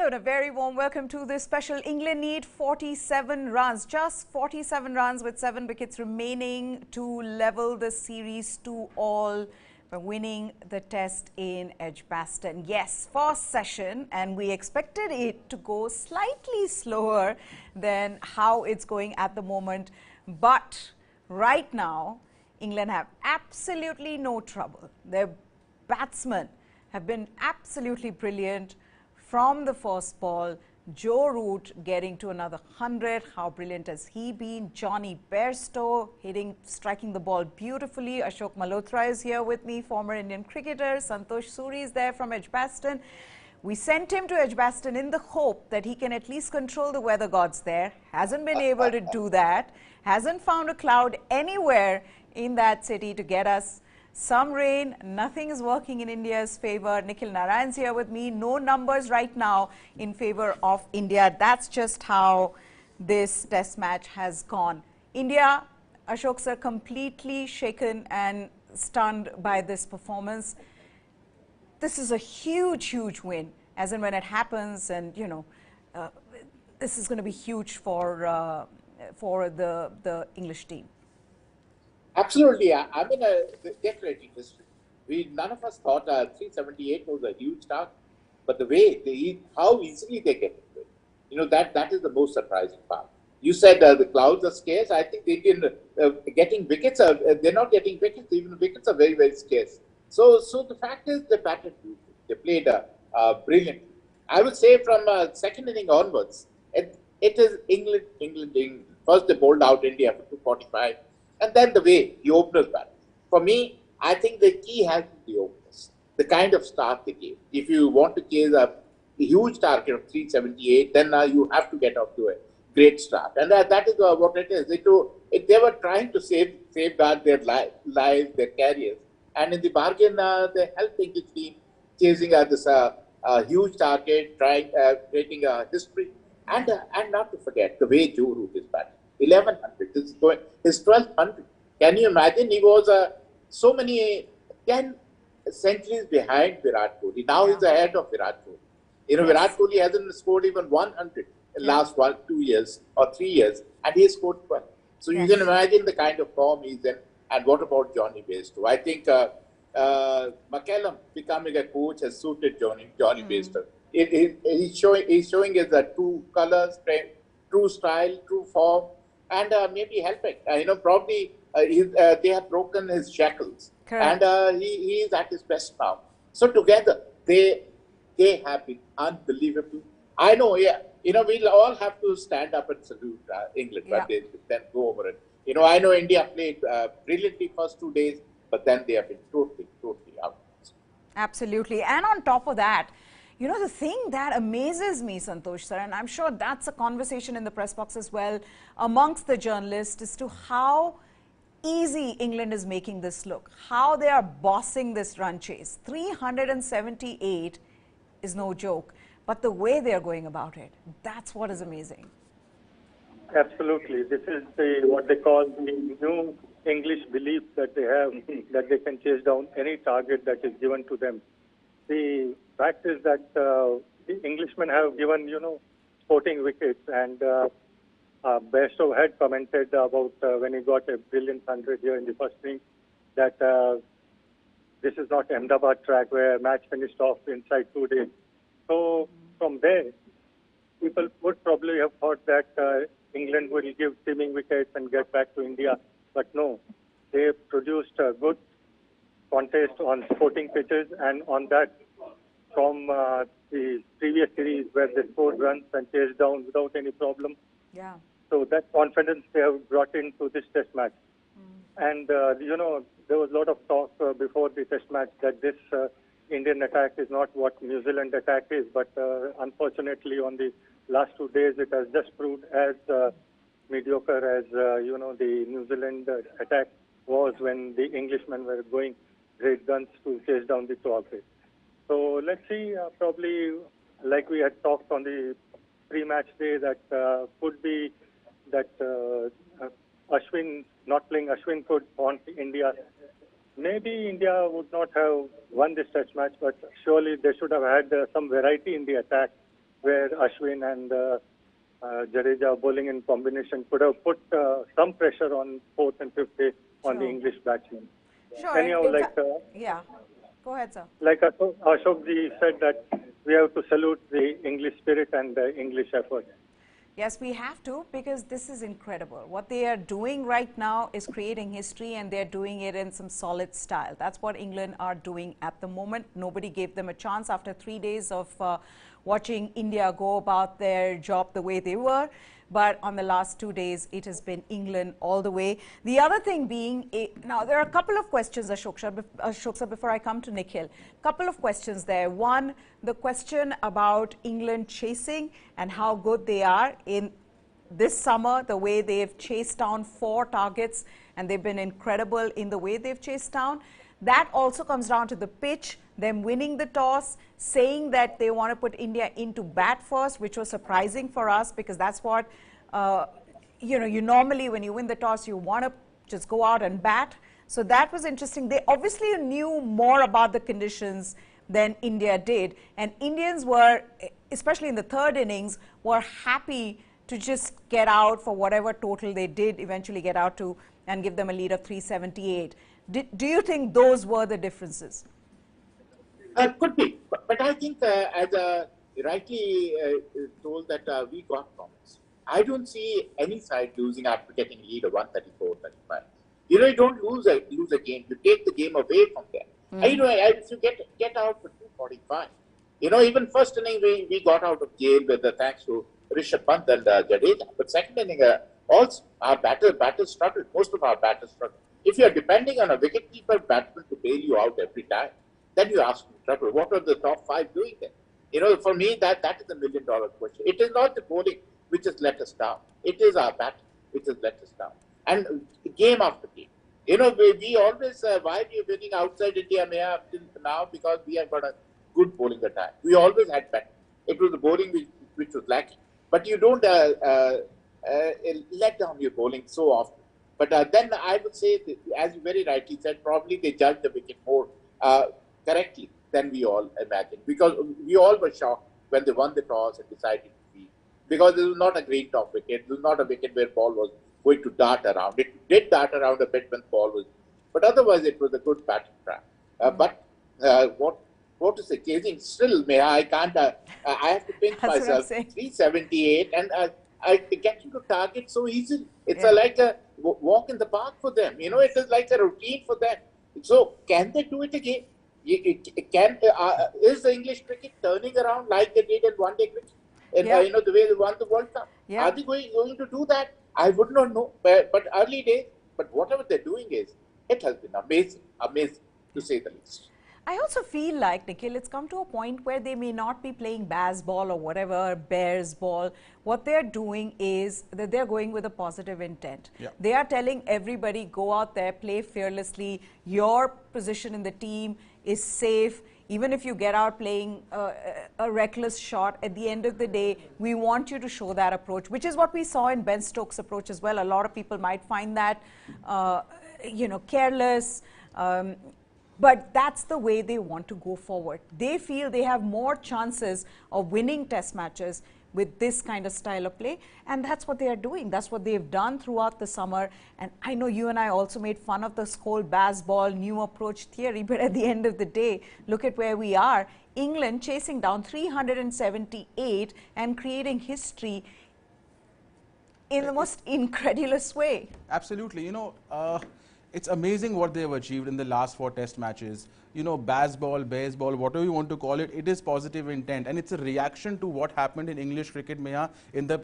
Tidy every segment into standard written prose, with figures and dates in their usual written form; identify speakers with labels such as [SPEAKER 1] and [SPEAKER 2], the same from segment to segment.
[SPEAKER 1] Hello and a very warm welcome to this special. England need 47 runs, just 47 runs with 7 wickets remaining to level the series 2-all by winning the test in Edgbaston. Yes, first session, and we expected it to go slightly slower than how it's going at the moment. But right now, England have absolutely no trouble. Their batsmen have been absolutely brilliant from the first ball. Joe Root getting to another 100. How brilliant has he been? Jonny Bairstow striking the ball beautifully. Ashok Malhotra is here with me, former Indian cricketer. Santosh Suri is there from Edgbaston. We sent him to Edgbaston in the hope that he can at least control the weather gods there. Hasn't been able to do that. Hasn't found a cloud anywhere in that city to get us some rain. Nothing is working in India's favour. Nikhil Narayan's here with me. No numbers right now in favour of India. That's just how this test match has gone. India, Ashok sir, completely shaken and stunned by this performance. This is a huge, huge win, as in when it happens, and you know, this is going to be huge for the English team.
[SPEAKER 2] Absolutely. I mean, they're creating history. None of us thought 378 was a huge task, but the way how easily they get into it, you know, that is the most surprising part. You said the clouds are scarce. I think they can getting wickets. They're not getting wickets. Even wickets are very, very scarce. So the fact is they batted beautifully. They played brilliantly. I would say from second inning onwards, it is England. First they bowled out India for 245. And then the way the openers batted. For me, I think the key has been the openers, the kind of start they gave. If you want to chase a huge target of 378, then you have to get off to a great start. And that is what it is. They were trying to safeguard their lives, their careers. And in the bargain, they helped the team chasing this huge target, creating a history. And not to forget the way Joe Root is batting. 1100. This is going his 1200. Can you imagine? He was so many 10 centuries behind Virat Kohli. Now he's ahead of Virat Kohli. You know, Virat Kohli hasn't scored even 100 in the last 2 years or 3 years, and he scored 12. So you can imagine the kind of form he's in. And what about Jonny Bairstow? I think McCallum becoming a coach has suited Jonny Bairstow. He's showing his true colors, true style, true form. And maybe helping. Probably they have broken his shackles. Correct. And he is at his best now. So together, they have been unbelievable. I know, we'll all have to stand up and salute England, but they then go over it. I know India played brilliantly first 2 days, but then they have been totally out.
[SPEAKER 1] Absolutely. And on top of that, you know, the thing that amazes me, Santosh sir, and I'm sure that's a conversation in the press box as well amongst the journalists, as to how easy England is making this look, how they are bossing this run chase. 378 is no joke, but the way they are going about it, that's what is amazing.
[SPEAKER 3] Absolutely. This is what they call the new English belief that they have, that they can chase down any target that is given to them. The fact is that the Englishmen have given, sporting wickets, and Bairstow had commented about when he got a brilliant 100 here in the first inning, that this is not Ahmedabad track where match finished off inside 2 days. So from there, people would probably have thought that England will give steaming wickets and get back to India, but no, they produced a good contest on sporting pitches, and on that, from the previous series where they scored runs and chased down without any problem.
[SPEAKER 1] Yeah.
[SPEAKER 3] So that confidence they have brought into this test match. And, there was a lot of talk before the test match that this Indian attack is not what New Zealand attack is, but unfortunately on the last 2 days it has just proved as mediocre as, the New Zealand attack was when the Englishmen were going great guns to chase down the target. So let's see, probably like we had talked on the pre-match day, that could be that Ashwin, not playing Ashwin, could haunt India. Maybe India would not have won this test match, but surely they should have had some variety in the attack where Ashwin and Jadeja bowling in combination could have put some pressure on fourth and fifth day on the English batsmen.
[SPEAKER 1] Sure.
[SPEAKER 3] Anyhow,
[SPEAKER 1] yeah. Go ahead, sir.
[SPEAKER 3] Like Ashokji said, that we have to salute the English spirit and the English effort.
[SPEAKER 1] Yes, we have to, because this is incredible. What they are doing right now is creating history, and they're doing it in some solid style. That's what England are doing at the moment. Nobody gave them a chance after 3 days of watching India go about their job the way they were. But on the last 2 days, it has been England all the way. The other thing being, now there are a couple of questions, Ashok, before I come to Nikhil. Couple of questions there. One, the question about England chasing and how good they are in this summer, the way they've chased down 4 targets, and they've been incredible in the way they've chased down. That also comes down to the pitch, them winning the toss, saying that they want to put India into bat first, which was surprising for us, because that's what, you normally, when you win the toss, you want to just go out and bat. So that was interesting. They obviously knew more about the conditions than India did. And Indians were, especially in the third innings, were happy to just get out for whatever total they did eventually get out to and give them a lead of 378. Do you think those were the differences?
[SPEAKER 2] Could be, but I think as rightly told that we got promise. I don't see any side losing after getting a lead of 134, 35. You don't lose a game. You take the game away from them. And, if you get out for 245, even first inning we got out of jail with thanks to Rishabh Pant and Jadeja. But second inning, also our batters struggled. Most of our batters struggled. If you are depending on a wicketkeeper batsman to bail you out every time, then you ask me trouble. What are the top 5 doing then? For me, that is a $1 million question. It is not the bowling which has let us down. It is our batting which has let us down. And game after game. We always, why we are winning outside India till now, because we have got a good bowling attack. We always had batting. It was the bowling which was lacking. But you don't let down your bowling so often. But then I would say, that, as you very rightly said, probably they judged the wicket more correctly than we all imagined. Because we all were shocked when they won the toss and decided to field. Because it was not a great top wicket. It was not a wicket where ball was going to dart around. It did dart around a bit when the ball was... But otherwise, it was a good batting track. But what is the chasing? Still, I can't... I have to pinch myself. 378 and... I get into target so easily. It's like a walk in the park for them. It is like a routine for them. So can they do it again? Is the English cricket turning around like they did in one-day cricket? And, the way they won the World Cup. Are they going to do that? I would not know. But early days, but whatever they're doing it has been amazing to say the least.
[SPEAKER 1] I also feel like, Nikhil, it's come to a point where they may not be playing Bazball or whatever, Bearsball. What they're doing is that they're going with a positive intent. They are telling everybody, go out there, play fearlessly. Your position in the team is safe. Even if you get out playing a reckless shot, at the end of the day, we want you to show that approach, which is what we saw in Ben Stokes' approach as well. A lot of people might find that, careless. But that's the way they want to go forward. They feel they have more chances of winning test matches with this kind of style of play. And that's what they are doing. That's what they've done throughout the summer. And I know you and I also made fun of this whole Bazball new approach theory. But at the end of the day, look at where we are. England chasing down 378 and creating history in the most incredulous way.
[SPEAKER 4] Absolutely. It's amazing what they have achieved in the last 4 test matches. Bazball, baseball, whatever you want to call it, it is positive intent. And it's a reaction to what happened in English cricket, Meha, in the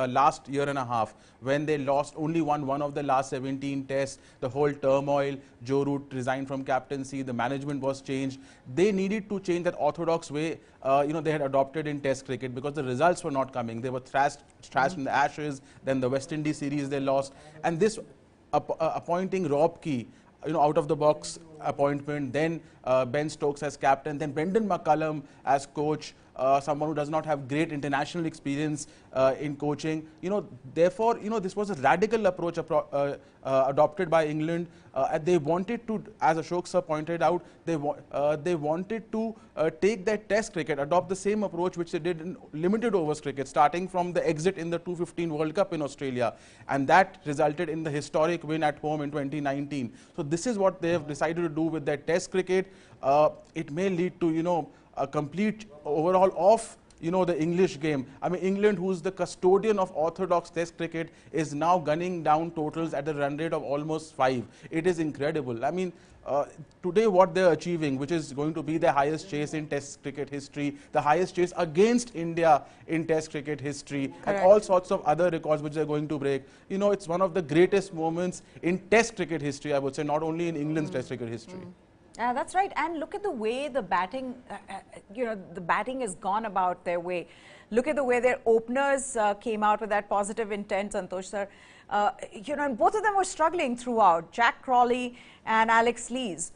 [SPEAKER 4] last year and a half, when they only won one of the last 17 tests, the whole turmoil, Joe Root resigned from captaincy, the management was changed. They needed to change that orthodox way, they had adopted in test cricket, because the results were not coming. They were thrashed in the Ashes, then the West Indies series they lost. And this appointing Rob Key, out of the box appointment, then Ben Stokes as captain, then Brendan McCullum as coach, someone who does not have great international experience in coaching. Therefore, this was a radical approach adopted by England. They wanted to, as Ashok sir pointed out, they wanted to take that test cricket, adopt the same approach which they did in limited overs cricket, starting from the exit in the 2015 World Cup in Australia, and that resulted in the historic win at home in 2019. So this is what they have decided to do with their test cricket. It may lead to a complete overhaul of the English game. I mean, England, who's the custodian of orthodox test cricket, is now gunning down totals at a run rate of almost 5. It is incredible. I mean, today what they're achieving, which is going to be the highest chase in test cricket history, the highest chase against India in test cricket history, and all sorts of other records which they're going to break. It's one of the greatest moments in test cricket history, I would say, not only in England's test cricket history.
[SPEAKER 1] That's right. And look at the way the batting, the batting has gone about their way. Look at the way their openers came out with that positive intent, Santosh sir. And both of them were struggling throughout. Jack Crawley and Alex Lees.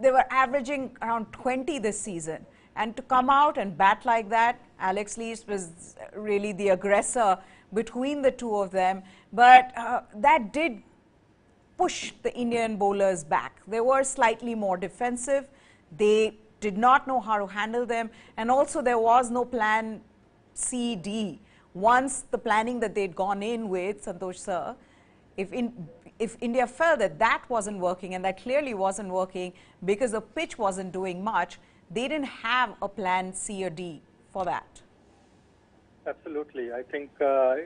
[SPEAKER 1] They were averaging around 20 this season. And to come out and bat like that, Alex Lees was really the aggressor between the two of them. But that did push the Indian bowlers back. They were slightly more defensive. They did not know how to handle them. And also there was no plan C, D. Once the planning that they'd gone in with, Santosh sir, if India felt that that wasn't working, and that clearly wasn't working because the pitch wasn't doing much, they didn't have a plan C or D for that.
[SPEAKER 3] Absolutely. I think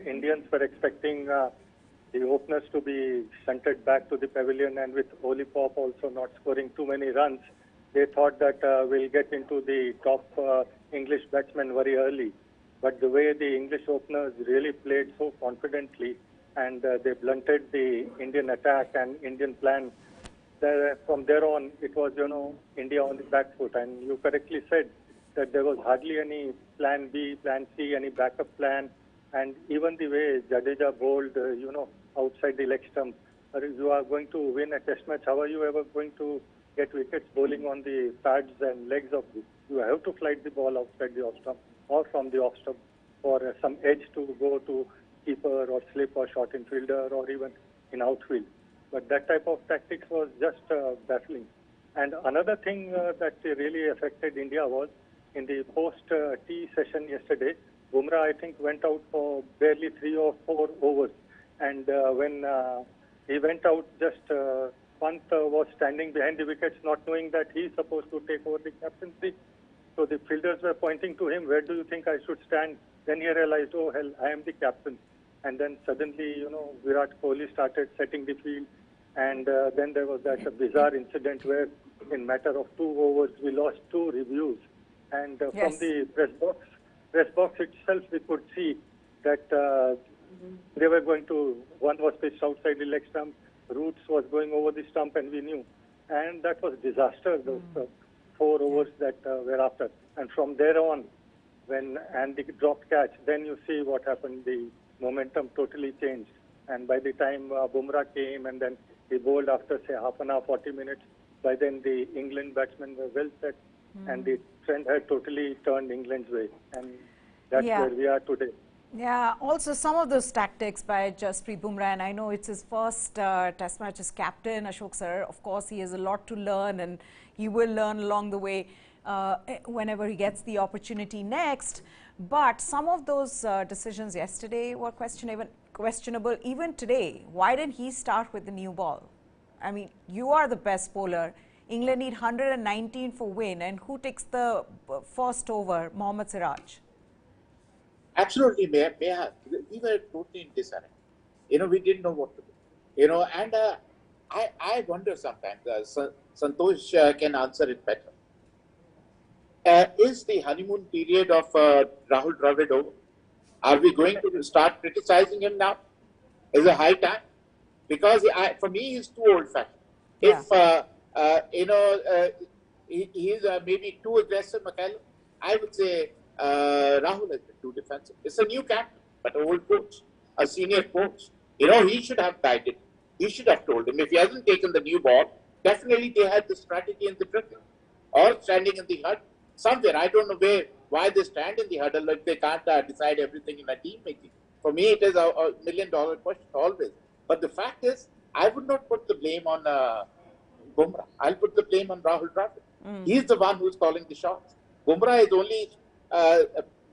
[SPEAKER 3] Indians were expecting the openers to be shunted back to the pavilion, and with Oli Pop also not scoring too many runs, they thought that we'll get into the top English batsmen very early. But the way the English openers really played so confidently, and they blunted the Indian attack and Indian plan, from there on it was India on the back foot. And you correctly said that there was hardly any plan B, plan C, any backup plan. And even the way Jadeja bowled, outside the leg stump, you are going to win a test match. How are you ever going to get wickets bowling on the pads and legs of this? You have to flight the ball outside the off stump or from the off stump for some edge to go to keeper or slip or short infielder or even in outfield. But that type of tactics was just baffling. And another thing that really affected India was in the post-tea session yesterday, Bumrah, I think, went out for barely 3 or 4 overs. And when he went out, just Pant was standing behind the wickets, not knowing that he's supposed to take over the captaincy. So the fielders were pointing to him, where do you think I should stand? Then he realized, oh, hell, I am the captain. And then suddenly, Virat Kohli started setting the field. And then there was that bizarre incident where in matter of 2 overs, we lost 2 reviews. And from the press box itself, we could see that they were going to, one was pitched outside the leg stump, Roots was going over the stump, and we knew. And that was disaster, those 4 overs that were after. And from there on, when Andy dropped catch, then you see what happened. The momentum totally changed. And by the time Bumrah came and then he bowled after, say, half an hour, 40 minutes, by then the England batsmen were well set. And the trend had totally turned England's way. And that's where we are today.
[SPEAKER 1] Yeah, also some of those tactics by Jasprit Bumrah, and I know it's his first test match as captain, Ashok sir. Of course, he has a lot to learn, and he will learn along the way whenever he gets the opportunity next. But some of those decisions yesterday were questionable even today. Why didn't he start with the new ball? I mean, you are the best bowler. England need 119 for win, and who takes the first over? Mohammad Siraj.
[SPEAKER 2] Absolutely, Meha. We were totally in disarray. We didn't know what to do. And I wonder sometimes, Santosh can answer it better. Is the honeymoon period of Rahul Dravid over? Are we going to start criticizing him now? Is it high time? Because for me, he's too old-fashioned. Yeah. If he's maybe too aggressive, McCallum, I would say Rahul has been too defensive. It's a new captain, but an old coach, a senior coach. He should have guided. He should have told him. If he hasn't taken the new ball, definitely they had the strategy in the cricket or standing in the hut somewhere, I don't know why they stand in the huddle if they can't decide everything in a team meeting. For me, it is a $1 million question always. But the fact is, I would not put the blame on Bumrah. I'll put the blame on Rahul Dravid. He's the one who's calling the shots. Bumrah is only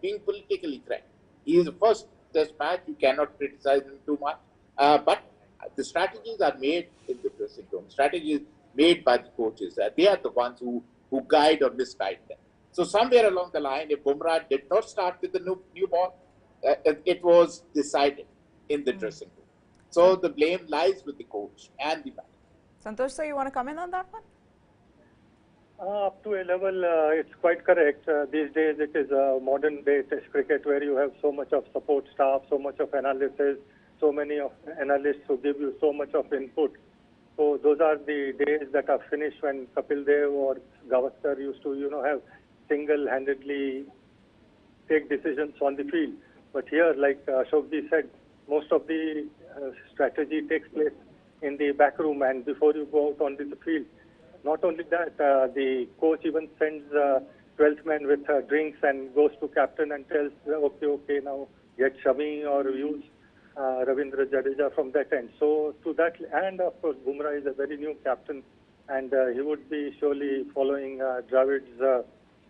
[SPEAKER 2] being politically correct. He is the first test match. You cannot criticize him too much. But the strategies are made in the dressing room. Strategies made by the coaches. They are the ones who guide or misguide them. So somewhere along the line, if Bumrah did not start with the new ball, it was decided in the dressing room. So the blame lies with the coach and the manager.
[SPEAKER 1] Santosh sir, you want to comment on that one?
[SPEAKER 3] Up to a level, it's quite correct. These days, it is a modern day test cricket where you have so much of support staff, so much of analysis, so many of analysts who give you so much of input. So those are the days that are finished when Kapil Dev or Gavaskar used to, have single-handedly take decisions on the field. But here, like Ashokji said, most of the strategy takes place in the back room and before you go out onto the field. Not only that, the coach even sends 12th man with drinks and goes to captain and tells, okay, now get Shami or use Ravindra Jadeja from that end. So to that, and of course, Bumrah is a very new captain and he would be surely following Dravid's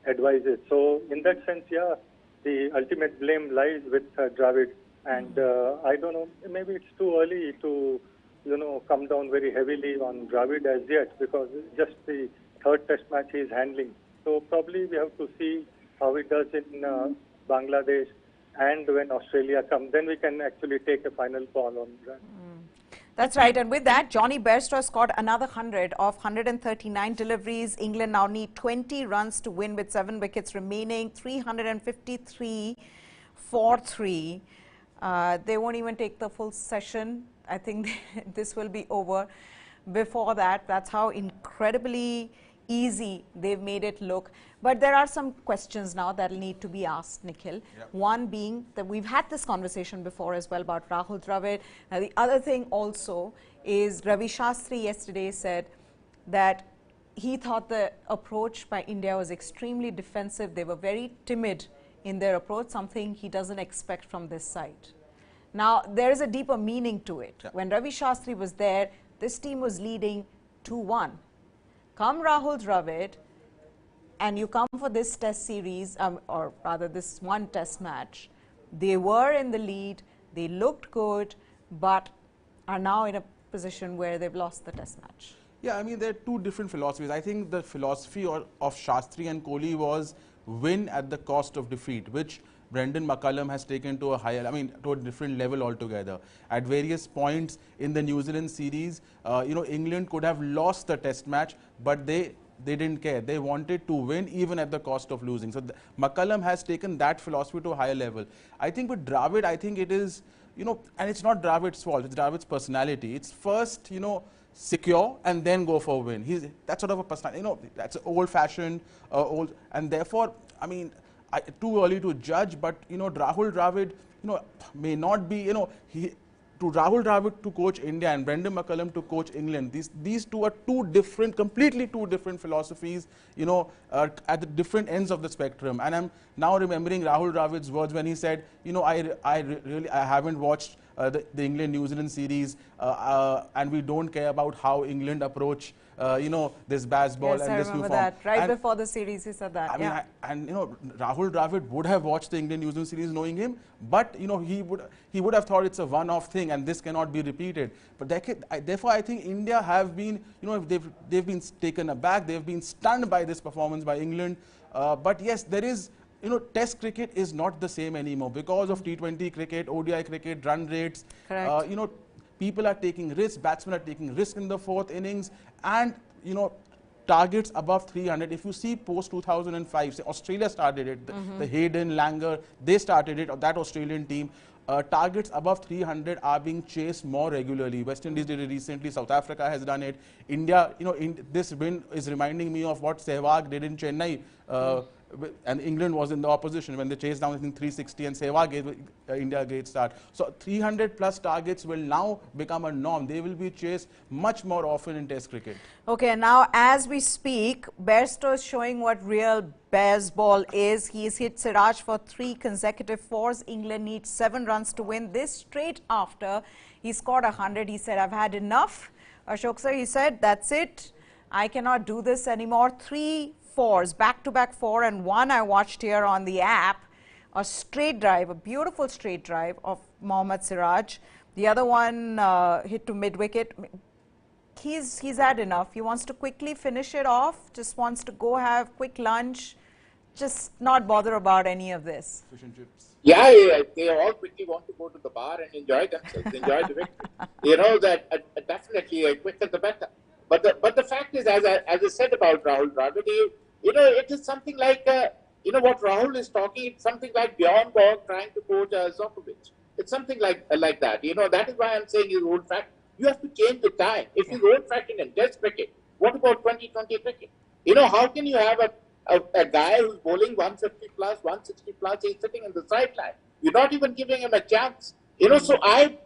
[SPEAKER 3] advices. So in that sense, yeah, the ultimate blame lies with Dravid. And I don't know, maybe it's too early to, come down very heavily on Dravid as yet because it's just the third test match he is handling. So probably we have to see how he does in Bangladesh and when Australia comes. Then we can actually take a final call on that.
[SPEAKER 1] That's right. And with that, Jonny Bairstow scored another 100 of 139 deliveries. England now need 20 runs to win with 7 wickets remaining, 353 for 3. They won't even take the full session. I think this will be over before that. That's how incredibly easy they've made it look. But there are some questions now that will need to be asked, Nikhil. Yep. One being that we've had this conversation before as well about Rahul Dravid. Now, the other thing also is Ravi Shastri yesterday said that he thought the approach by India was extremely defensive. They were very timid in their approach, something he doesn't expect from this side. Now, there is a deeper meaning to it. Yeah. When Ravi Shastri was there, this team was leading 2-1. Come Rahul Dravid, and you come for this test series, or rather this one test match. They were in the lead, they looked good, but are now in a position where they've lost the test match.
[SPEAKER 4] Yeah, I mean, there are two different philosophies. I think the philosophy of Shastri and Kohli was win at the cost of defeat, which Brendan McCullum has taken to to a different level altogether. At various points in the New Zealand series, England could have lost the test match, but they didn't care. They wanted to win even at the cost of losing. So McCullum has taken that philosophy to a higher level. I think with Dravid, I think it is, and it's not Dravid's fault, it's Dravid's personality. It's first, secure and then go for a win. He's that sort of a personality, that's old-fashioned, and therefore, I mean, too early to judge, but Rahul Dravid, may not be, to Rahul Dravid to coach India and Brendan McCullum to coach England, these two are completely two different philosophies, at the different ends of the spectrum. And I'm now remembering Rahul Dravid's words when he said, I haven't watched the England-New Zealand series, and we don't care about how England approach this Bazball and this new form.
[SPEAKER 1] That. Right before the series, he said that.
[SPEAKER 4] Rahul Dravid would have watched the England-New Zealand series knowing him, but he would have thought it's a one-off thing and this cannot be repeated. But therefore, I think India have been, they've been taken aback, they've been stunned by this performance by England. But yes, there is. Test cricket is not the same anymore because of T20 cricket, ODI cricket, run rates.
[SPEAKER 1] Correct.
[SPEAKER 4] People are taking risks, batsmen are taking risks in the 4th innings, and targets above 300. If you see post 2005, say Australia started it, the Hayden, Langer, they started it, that Australian team. Targets above 300 are being chased more regularly. West Indies did it recently, South Africa has done it. India, this win is reminding me of what Sehwag did in Chennai and England was in the opposition when they chased down I think 360 and Sehwag gave India a great start. So 300 plus targets will now become a norm. They will be chased much more often in Test cricket.
[SPEAKER 1] Okay, now as we speak, Bairstow is showing what real Bazball is. He's hit Siraj for 3 consecutive fours. England needs 7 runs to win this. Straight after he scored 100, he said, I've had enough. Ashok sir, he said, that's it. I cannot do this anymore. 3 fours, back-to-back 4 and 1 I watched here on the app. A straight drive, a beautiful straight drive of Mohammad Siraj. The other one hit to mid-wicket. He's had enough. He wants to quickly finish it off, just wants to go have quick lunch, just not bother about any of this.
[SPEAKER 4] Fish and chips.
[SPEAKER 2] Yeah, yeah, they all quickly want to go to the bar and enjoy themselves, enjoy the victory. You know, that definitely quicker the better. But the fact is, as I said about Rahul Dravid, you know, it is something like, you know, what Rahul is talking, it's something like Bjorn Borg trying to coach Djokovic. It's something like that. You know, that is why I'm saying he's old-fashioned. You have to change the time. If he's old-fashioned in Test cricket, what about 2020 cricket? You know, how can you have a guy who's bowling 150 plus, 160 plus, he's sitting in the sideline. You're not even giving him a chance. You know, so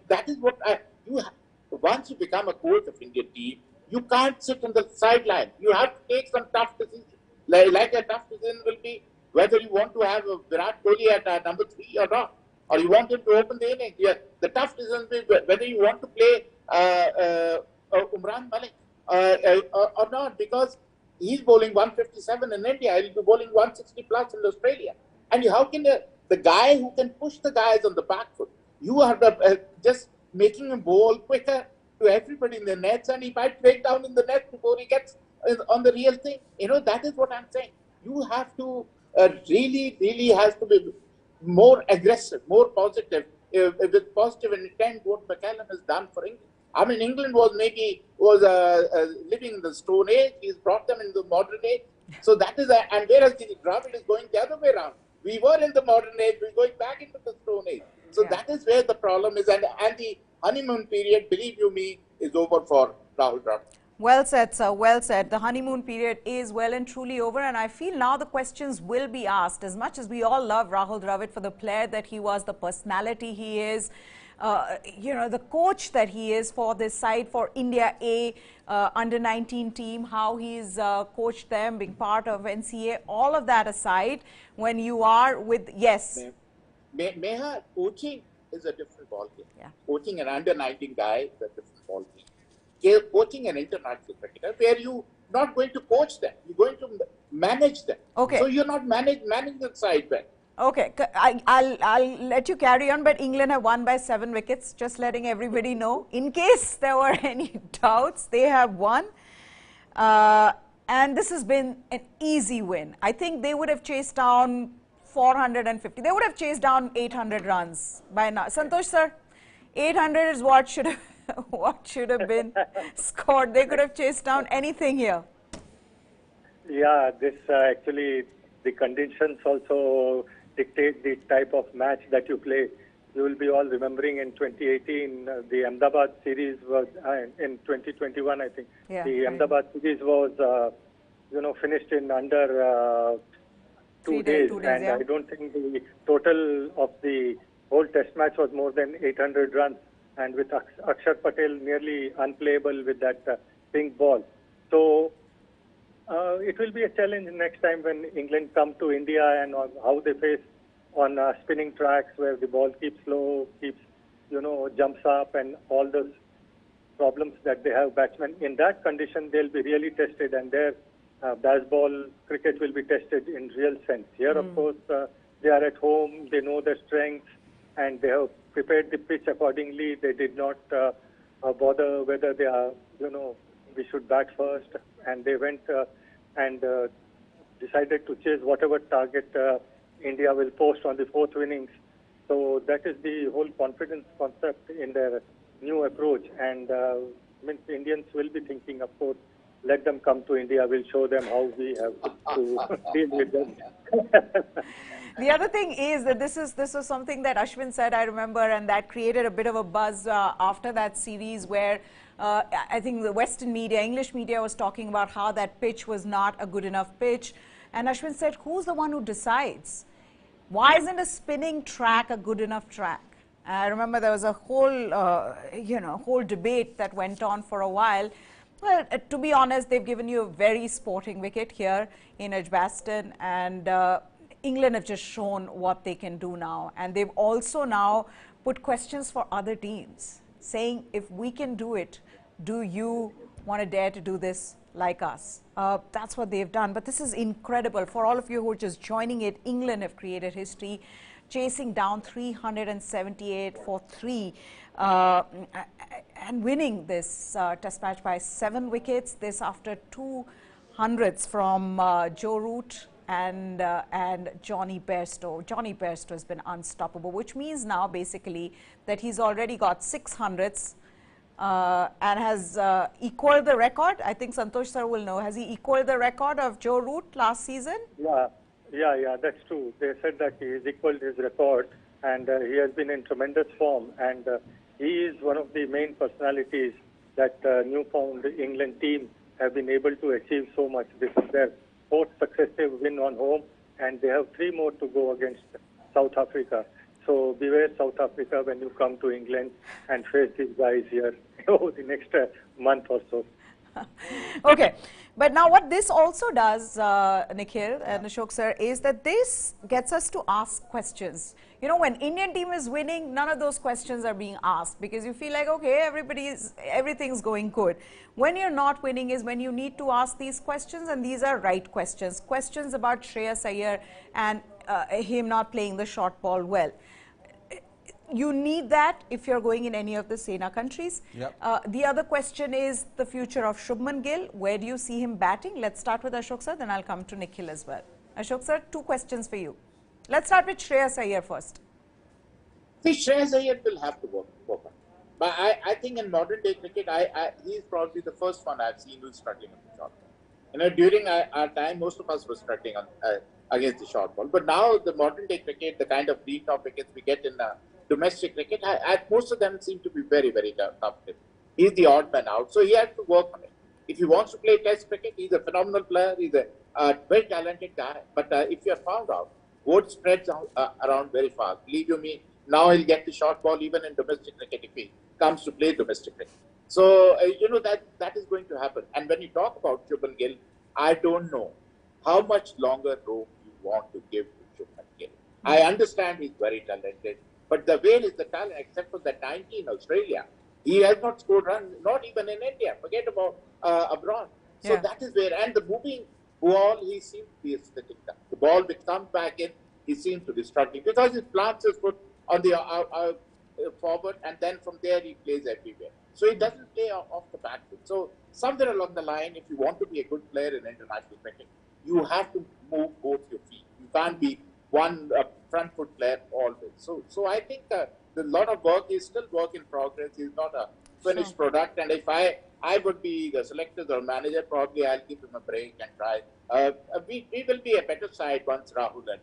[SPEAKER 2] that is what once you become a coach of Indian team, you can't sit on the sideline. You have to take some tough decisions. Like a tough decision will be whether you want to have a Virat Kohli at number 3 or not, or you want him to open the innings. Yeah, the tough decision will be whether you want to play Umran Malik or not, because he's bowling 157 in India, he'll be bowling 160 plus in Australia. And how can the guy who can push the guys on the back foot, you are just making him bowl quicker to everybody in the nets, and he might break down in the net before he gets on the real thing. You know, that is what I'm saying. You have to really has to be more aggressive, more positive, with positive intent, what McCallum has done for England. I mean, England was living in the Stone Age. He's brought them in the modern age. So that is, and whereas Dravid is going the other way around. We were in the modern age, we're going back into the Stone Age. So that is where the problem is, and the honeymoon period, believe you me, is over for Rahul Dravid.
[SPEAKER 1] Well said, sir. Well said. The honeymoon period is well and truly over, and I feel now the questions will be asked. As much as we all love Rahul Dravid for the player that he was, the personality he is, you know, the coach that he is for this side, for India A under-19 team, how he's coached them, being part of NCA, all of that aside, when you are with, yes.
[SPEAKER 2] Meha, coaching is a different ballgame.
[SPEAKER 1] Yeah.
[SPEAKER 2] Coaching an under-19 guy is a different ballgame. Coaching an international cricketer, where you're not going to coach them, you're going to manage them.
[SPEAKER 1] Okay.
[SPEAKER 2] So you're not managing the side well.
[SPEAKER 1] Okay, I'll let you carry on, but England have won by 7 wickets, just letting everybody know. In case there were any doubts, they have won. And this has been an easy win. I think they would have chased down 450. They would have chased down 800 runs by now. Santosh sir, 800 is what should have been scored. They could have chased down anything here.
[SPEAKER 3] Yeah, this actually, the conditions also dictate the type of match that you play. You will be all remembering in 2018, the Ahmedabad series was, in 2021 I think,
[SPEAKER 1] Yeah,
[SPEAKER 3] the
[SPEAKER 1] right.
[SPEAKER 3] Ahmedabad series was, you know, finished in under 2 days.
[SPEAKER 1] 2 days,
[SPEAKER 3] And
[SPEAKER 1] yeah.
[SPEAKER 3] I don't think the total of the whole test match was more than 800 runs. And with Akshar Patel nearly unplayable with that pink ball. So it will be a challenge next time when England come to India, and on how they face on spinning tracks where the ball keeps low, jumps up, and all those problems that they have batsmen. In that condition, they'll be really tested, and their Bazball cricket will be tested in real sense. Here, of course, they are at home, they know their strengths, and they have prepared the pitch accordingly. They did not bother whether they are, we should bat first, and they went and decided to chase whatever target India will post on the 4th innings. So that is the whole confidence concept in their new approach. And Indians will be thinking, of course, let them come to India. We'll show them how we have to deal with them.
[SPEAKER 1] The other thing is that this was something that Ashwin said, I remember, and that created a bit of a buzz after that series where I think the Western media, English media was talking about how that pitch was not a good enough pitch. And Ashwin said, who's the one who decides? Why isn't a spinning track a good enough track? I remember there was a whole, whole debate that went on for a while. Well, to be honest, they've given you a very sporting wicket here in Edgbaston, and England have just shown what they can do now. And they've also now put questions for other teams, saying, if we can do it, do you want to dare to do this like us? That's what they've done. But this is incredible. For all of you who are just joining it, England have created history, chasing down 378 for 3 and winning this test match by 7 wickets. This after 200s from Joe Root and Jonny Bairstow. Jonny Bairstow has been unstoppable, which means now basically that he's already got 600s and has equaled the record. I think Santosh sir will know. Has he equaled the record of Joe Root last season?
[SPEAKER 3] Yeah, that's true. They said that he has equaled his record, and he has been in tremendous form, and he is one of the main personalities that newfound England team have been able to achieve so much. This is their 4th successive win on home, and they have 3 more to go against South Africa. So beware South Africa when you come to England and face these guys here over the next month or so.
[SPEAKER 1] Okay, but now what this also does, Nikhil and Ashok sir, is that this gets us to ask questions. You know, when Indian team is winning, none of those questions are being asked because you feel like, okay, everything's going good. When you're not winning is when you need to ask these questions, and these are right questions. Questions about Shreyas Iyer and him not playing the short ball well. You need that if you're going in any of the SENA countries.
[SPEAKER 4] Yep.
[SPEAKER 1] The other question is the future of Shubman Gill. Where do you see him batting? Let's start with Ashok sir, then I'll come to Nikhil as well. Ashok sir, 2 questions for you. Let's start with Shreyas Iyer first.
[SPEAKER 2] See, Shreyas Iyer will have to work on. But I think in modern day cricket, he's probably the first one I've seen who's struggling on the short ball. You know, during our time, most of us were struggling on, against the short ball. But now the modern day cricket, the kind of green top wickets we get in domestic cricket, most of them seem to be very, very comfortable. He's the odd man out, so he has to work on it. If he wants to play test cricket, he's a phenomenal player, he's a very talented guy. But if you're found out, word spreads around very fast. Believe you me, now he'll get the short ball even in domestic cricket if he comes to play domestic cricket. So, you know, that is going to happen. And when you talk about Shubman Gill, I don't know how much longer rope you want to give to Shubman Gill. I understand he's very talented, but the way is the talent, except for the 90 in Australia, he has not scored runs, not even in India. Forget about abroad. So that is where, and the moving ball, he seems to be sitting down. The ball which comes back in, he seems to be struggling because he plants his foot on the forward, and then from there he plays everywhere. So he doesn't play off the back foot. So somewhere along the line, if you want to be a good player in international cricket, you have to move both your feet. You can't be one front foot player always. So I think a lot of work is still work in progress. He's not a finished product. And if I would be the selector or manager, probably I'll give him a break and try. We will be a better side once Rahul and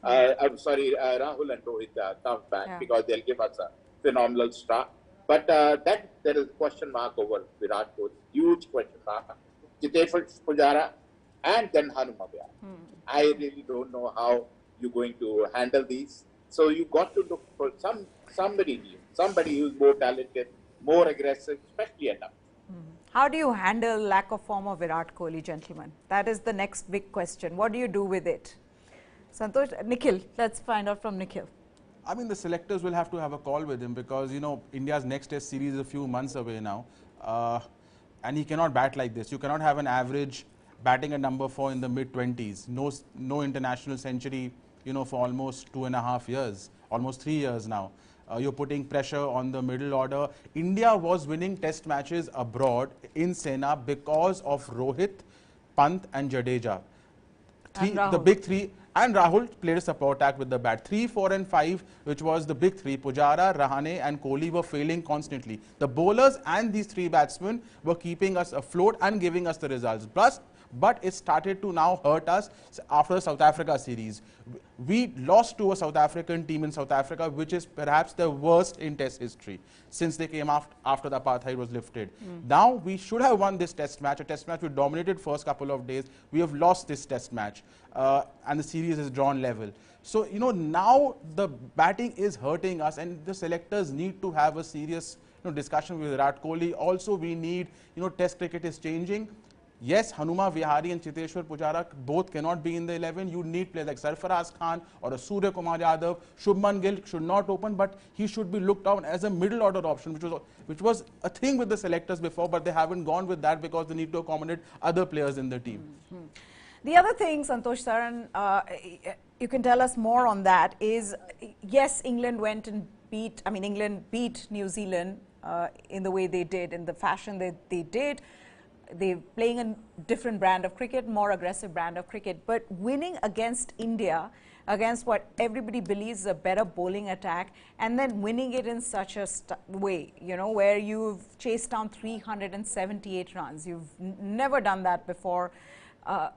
[SPEAKER 2] Rahul and Rohit come back because they'll give us a phenomenal start. But then there is a question mark over Virat Kohli, huge question mark. Jitendra Pujara and then Hanuma Vyas. I really don't know how you're going to handle these. So you got to look for somebody new, somebody who's more talented, more aggressive, especially at number.
[SPEAKER 1] How do you handle lack of form of Virat Kohli, gentlemen? That is the next big question. What do you do with it? Santosh, Nikhil, let's find out from Nikhil.
[SPEAKER 4] I mean, the selectors will have to have a call with him because, you know, India's next test series is a few months away now. And he cannot bat like this. You cannot have an average batting at number 4 in the mid-20s. No international century, you know, for almost 2.5 years, almost 3 years now. You're putting pressure on the middle order. India was winning test matches abroad in SENA because of Rohit, Pant and Jadeja. The big three, and Rahul played a support act with the bat. 3, 4 and 5, which was the big three, Pujara, Rahane and Kohli, were failing constantly. The bowlers and these three batsmen were keeping us afloat and giving us the results. But it started to now hurt us after the South Africa series. We lost to a South African team in South Africa, which is perhaps the worst in Test history since they came after the apartheid was lifted. Now we should have won this Test match. A Test match we dominated first couple of days. We have lost this Test match, and the series is drawn level. So now the batting is hurting us, and the selectors need to have a serious discussion with Virat Kohli. Also, we need Test cricket is changing. Yes, Hanuma Vihari and Chiteshwar Pujara both cannot be in the 11. You need players like Sarfaraz Khan or a Surya Kumar Yadav. Shubman Gill should not open, but he should be looked on as a middle order option, which was a thing with the selectors before, but they haven't gone with that because they need to accommodate other players in the team.
[SPEAKER 1] The other thing, Santosh sir, and you can tell us more on that, is yes, England went and England beat New Zealand in the way they did, in the fashion that they did. They're playing a different brand of cricket, more aggressive brand of cricket, but winning against India, against what everybody believes is a better bowling attack, and then winning it in such a way, where you've chased down 378 runs. You've never done that before.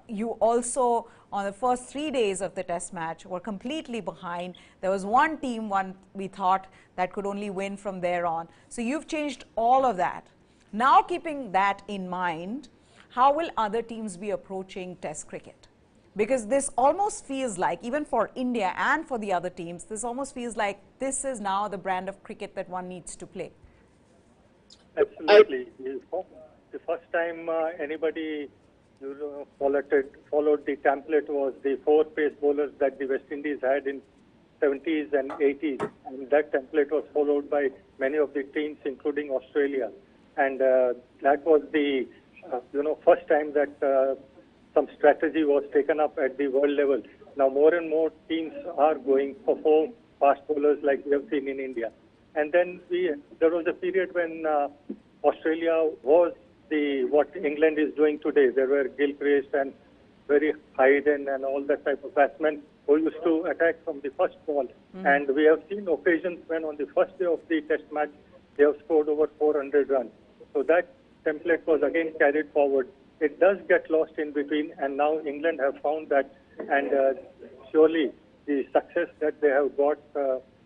[SPEAKER 1] You also, on the first 3 days of the Test match, were completely behind. There was one team, we thought, that could only win from there on. So you've changed all of that. Now, keeping that in mind, how will other teams be approaching Test cricket? Because this almost feels like, even for India and for the other teams, this almost feels like this is now the brand of cricket that one needs to play.
[SPEAKER 3] Absolutely. The first time anybody followed the template was the 4 pace bowlers that the West Indies had in 70s and 80s, and that template was followed by many of the teams, including Australia. And that was the, first time that some strategy was taken up at the world level. Now more and more teams are going for 4 fast bowlers like we have seen in India. And then there was a period when Australia was what England is doing today. There were Gilchrist and very Hayden and all that type of batsmen who used to attack from the first ball. And we have seen occasions when on the first day of the Test match, they have scored over 400 runs. So that template was again carried forward. It does get lost in between, and now England have found that, and surely the success that they have got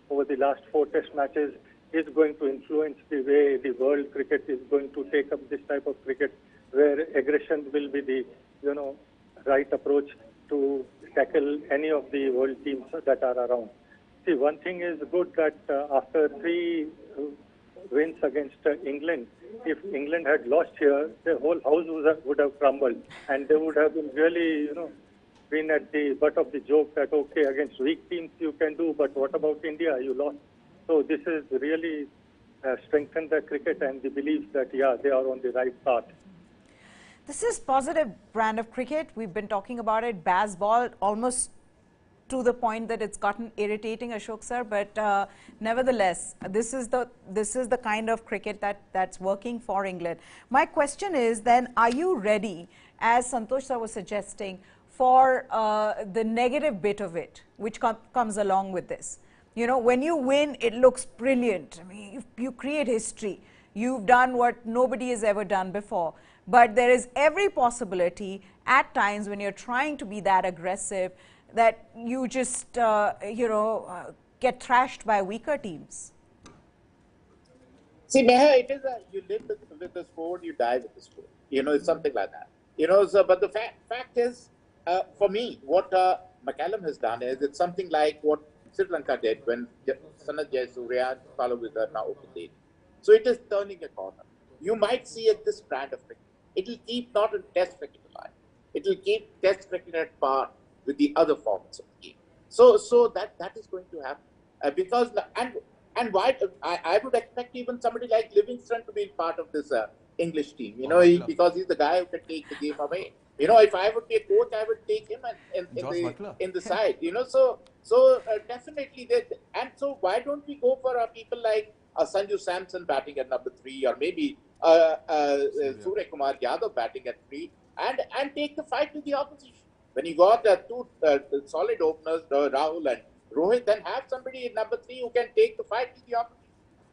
[SPEAKER 3] over the last 4 Test matches is going to influence the way the world cricket is going to take up this type of cricket, where aggression will be the right approach to tackle any of the world teams that are around. See, one thing is good that after 3 wins against England, if England had lost here, the whole house would have crumbled, and they would have been really, been at the butt of the joke that, okay, against weak teams you can do, but what about India? You lost. So this is really strengthened the cricket and the belief that, yeah, they are on the right path.
[SPEAKER 1] This is positive brand of cricket. We've been talking about it. Bazball, almost to the point that it's gotten irritating, Ashok sir, but nevertheless, this is the kind of cricket that's working for England. My question is then, are you ready, as Santosh sir was suggesting, for the negative bit of it, which comes along with this? When you win, it looks brilliant. I mean, you create history. You've done what nobody has ever done before. But there is every possibility at times when you're trying to be that aggressive that you just, get thrashed by weaker teams.
[SPEAKER 2] See, Meher, it is you live with the sport, you die with the sport. It's something like that. But the fact is, for me, what McCallum has done is it's something like what Sri Lanka did when Sanath Jayasuriya followed with her now open date. So it is turning a corner. You might see this brand of cricket. It will keep not in Test cricket alive. It will keep Test cricket at par with the other formats of the game. So that is going to happen because and why I would expect even somebody like Livingston to be part of this English team. Because he's the guy who can take the game away. If I would be a coach, I would take him in the side. So definitely and so why don't we go for people like Sanju Samson batting at number 3, or maybe Surya Kumar Yadav batting at 3, and take the fight to the opposition. When you got two solid openers, Rahul and Rohit, then have somebody in number 3 who can take the fight with the opportunity.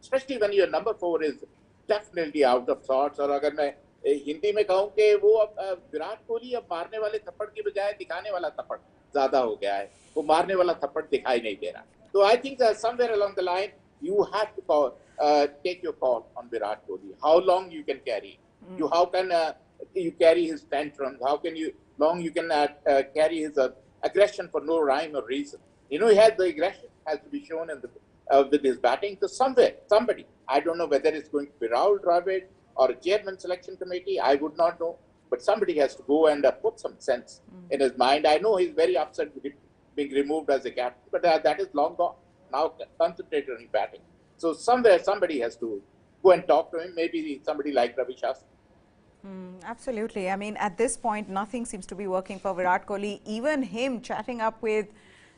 [SPEAKER 2] Especially when your number 4 is definitely out of sorts. और अगर मैं हिंदी में कहूँ कि वो अब विराट कोहली अब मारने वाले थप्पड़ की बजाय दिखाने वाला थप्पड़ ज़्यादा हो गया है. वो मारने वाला थप्पड़ दिखाई नहीं दे रहा. So I think that somewhere along the line you have to take your call on Virat Kohli. How long you can carry? How can you carry his tantrums? How can you carry his aggression for no rhyme or reason? He had the aggression has to be shown in the with his batting. So somebody, I don't know whether it's going to be Rahul Dravid or a chairman selection committee, I would not know, but somebody has to go and put some sense in his mind. I know he's very upset with being removed as a captain, but that is long gone. Now concentrate on batting. So somebody has to go and talk to him, maybe somebody like Ravi Shastri.
[SPEAKER 1] Absolutely. I mean, at this point, nothing seems to be working for Virat Kohli. Even him chatting up with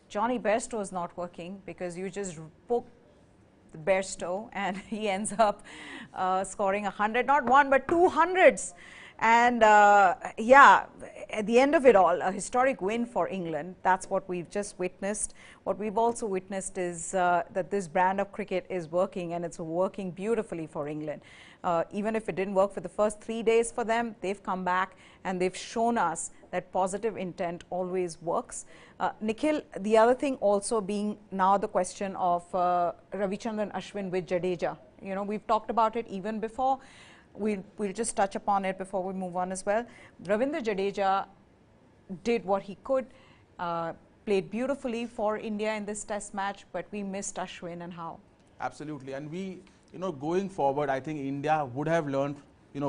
[SPEAKER 1] Jonny Bairstow is not working, because you just poke Bairstow and he ends up scoring 100, not 1 but 200s. And yeah, at the end of it all, a historic win for England. That's what we've just witnessed. What we've also witnessed is that this brand of cricket is working, and it's working beautifully for England. Even if it didn't work for the first 3 days for them, they've come back and they've shown us that positive intent always works. Nikhil, the other thing also being now the question of Ravichandran Ashwin with Jadeja. You know, we've talked about it even before. We'll just touch upon it before we move on as well. Ravindra Jadeja did what he could, played beautifully for India in this test match, but we missed Ashwin and how.
[SPEAKER 4] Absolutely, and we, going forward, I think India would have learned,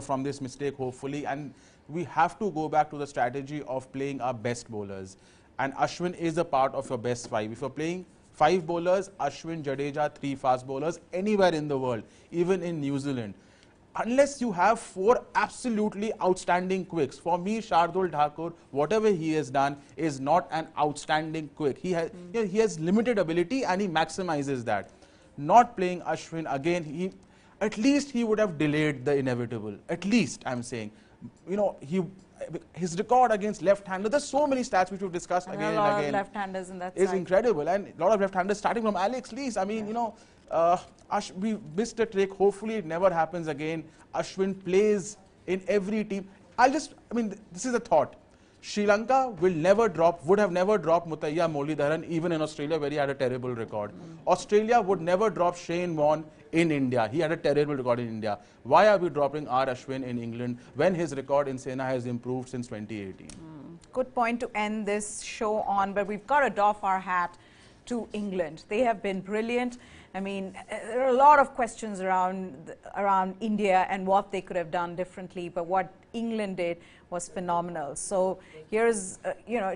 [SPEAKER 4] from this mistake, hopefully, and we have to go back to the strategy of playing our best bowlers. And Ashwin is a part of your best 5. If you're playing 5 bowlers, Ashwin, Jadeja, 3 fast bowlers, anywhere in the world, even in New Zealand, unless you have 4 absolutely outstanding quicks. For me, Shardul Thakur, whatever he has done is not an outstanding quick. He has limited ability and he maximizes that. Not playing Ashwin again, at least he would have delayed the inevitable. At least, I'm saying. His record against left-handers, there's so many stats which we've discussed again and again.
[SPEAKER 1] A lot of left-handers in that
[SPEAKER 4] is
[SPEAKER 1] side.
[SPEAKER 4] Incredible, and a lot of left-handers starting from Alex Lees. I mean, we missed a trick. Hopefully it never happens again. Ashwin plays in every team. This is a thought. Sri Lanka would have never dropped Mutaiya Muralidharan even in Australia, where he had a terrible record. Australia would never drop Shane Warne in India. He had a terrible record in India. Why are we dropping R. Ashwin in England when his record in Sena has improved since 2018?
[SPEAKER 1] Good point to end this show on, but we've got to doff our hat to England. They have been brilliant. I mean, there are a lot of questions around India and what they could have done differently, but what England did was phenomenal. So here's,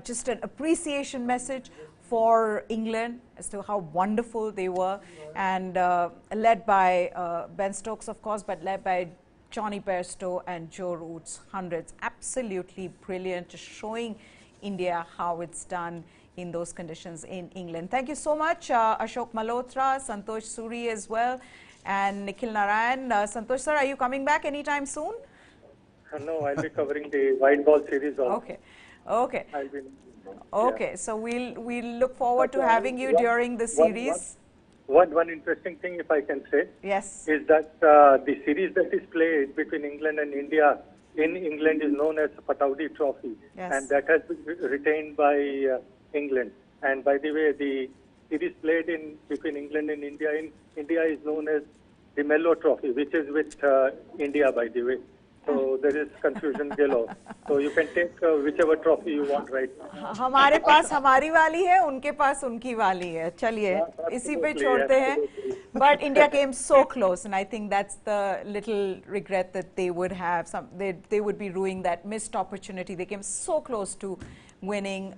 [SPEAKER 1] just an appreciation message for England as to how wonderful they were, and led by Ben Stokes, of course, but led by Jonny Bairstow and Joe Root's hundreds. Absolutely brilliant, just showing India how it's done in those conditions in England. Thank you so much, Ashok Malhotra, Santosh Suri as well, and Nikhil Narayan. Santosh sir, are you coming back anytime soon?
[SPEAKER 3] No, I'll be covering the white ball series also.
[SPEAKER 1] Okay. Okay, so we'll look forward to having you during the series.
[SPEAKER 3] One interesting thing, if I can say,
[SPEAKER 1] yes,
[SPEAKER 3] is that the series that is played between England and India in England is known as the Pataudi Trophy, and that has been retained by England. And by the way, the series played between England and India in India is known as the Mello Trophy, which is with India, by the way. So there is confusion below. So you can take whichever trophy you want right now.
[SPEAKER 1] हमारे पास हमारी वाली है, उनके पास उनकी वाली है. चलिए, इसी पे छोड़ते हैं. But India came so close, and I think that's the little regret that they would have. They would be ruining that missed opportunity. They came so close to winning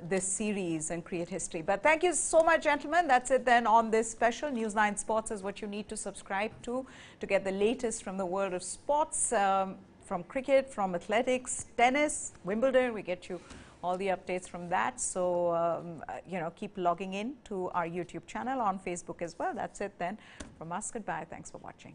[SPEAKER 1] this series and create history. But thank you so much, gentlemen. That's it then on this special. News 9 Sports is what you need to subscribe to get the latest from the world of sports, from cricket, from athletics, tennis, Wimbledon. We get you all the updates from that. So, keep logging in to our YouTube channel, on Facebook as well. That's it then from us. Goodbye. Thanks for watching.